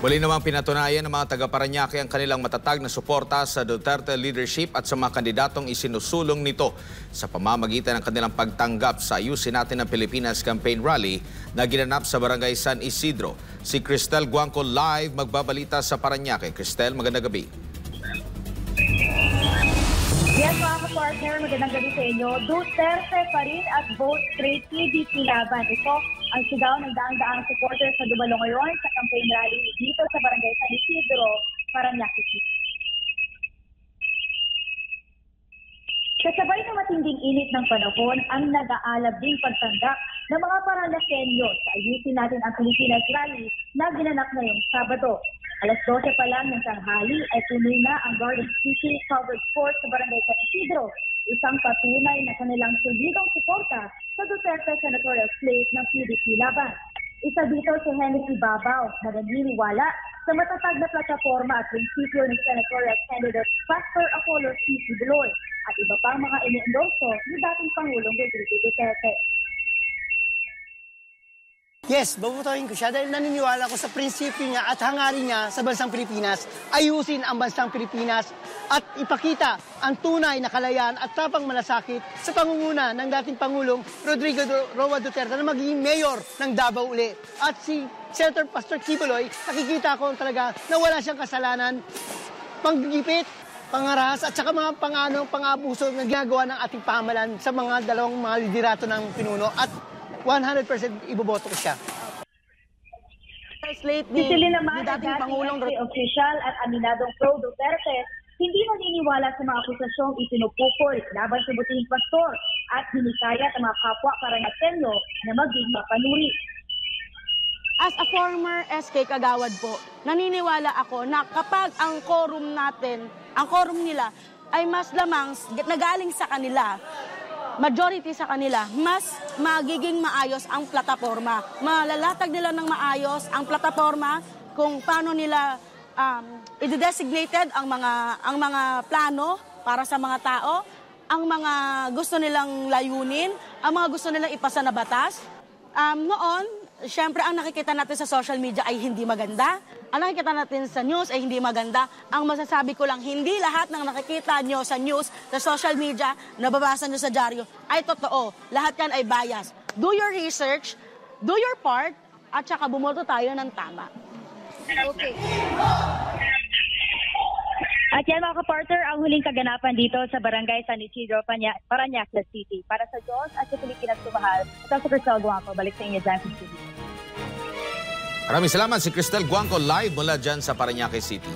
Muli namang pinatunayan ng mga taga-Parañaque ang kanilang matatag na suporta sa Duterte leadership at sa mga kandidatong isinusulong nito sa pamamagitan ng kanilang pagtanggap sa Ayusin Natin ang Pilipinas campaign rally na ginanap sa Barangay San Isidro. Si Cristel Guanco live magbabalita sa Parañaque. Cristel, magandang gabi. Yes, mga ka-partner, magandang gabi sa inyo. Duterte pa rin at vote straight PDP laban. Ito ang sigaw ng daang-daang supporters sa Dumalo ngayon sa campaign rally dito sa Barangay San Isidro, Parañaque City. Kasabay ng matinding init ng panahon ang nag-aalab ding pagtanggap ng mga Parañaqueño sa Ayusin Natin ang Pilipinas rally na ginanap ngayong Sabado. Alas 12 pa lang ng tanghali ay puno na ang Garden City covered court sa Barangay San Isidro, isang patunay na kanilang solidong suporta sa Duterte senatorial slate ng PDP laban. Isa dito si Henry Babaw na naniniwala sa matatag na plataforma at prinsipyo ng senatorial candidate Pastor Apollo C. Buloy at iba pang mga iniendorso ni dating Pangulong Rodrigo Duterte. Yes, babutuhin ko siya dahil naniniwala ko sa prinsipyo niya at hangarin niya sa bansang Pilipinas. Ayusin ang bansang Pilipinas at ipakita ang tunay na kalayaan at tapang malasakit sa pangunguna ng dating Pangulong Rodrigo Roa Duterte na magiging mayor ng Davao uli. At si Senator Pastor Kibuloy, nakikita ko talaga na wala siyang kasalanan, panggigipit, pangaras at saka mga pang-abuso na ginagawa ng ating pamahalaan sa mga dalawang mga liderato ng pinuno at 100% iboboto ko siya. Sisili naman ang dating official at aminadong pro-Duterte, hindi naniniwala sa mga akusasyong itinupukol laban sa butihing pastor at hinikayat ang mga kapwa Parañaqueño na maging mapanuri. As a former SK Kagawad po, naniniwala ako na kapag ang quorum natin, ang quorum nila ay mas lamang nagaling sa kanila, majority sa kanila, mas magiging maayos ang plataforma. Malalatag nila ng maayos ang plataforma kung paano nila i-designated ang mga plano para sa mga tao, ang mga gusto nilang layunin, ang mga gusto nilang ipasa na batas. Noon, syempre ang nakikita natin sa social media ay hindi maganda. Ang nakikita natin sa news ay hindi maganda. Ang masasabi ko lang, hindi lahat ng nakikita nyo sa news, sa social media, nababasa nyo sa dyaryo, ay totoo. Lahat yan ay bias. Do your research, do your part, at saka bumoto tayo ng tama. Okay. At yan mga ka-partner, ang huling kaganapan dito sa Barangay San Isidro, Parañaque City. Para sa Diyos at sa Pilipinas tumahal, ito si Cristel Guanco. Balik sa inyo dyan sa City. Maraming salamat si Cristel Guanco live mula dyan sa Parañaque City.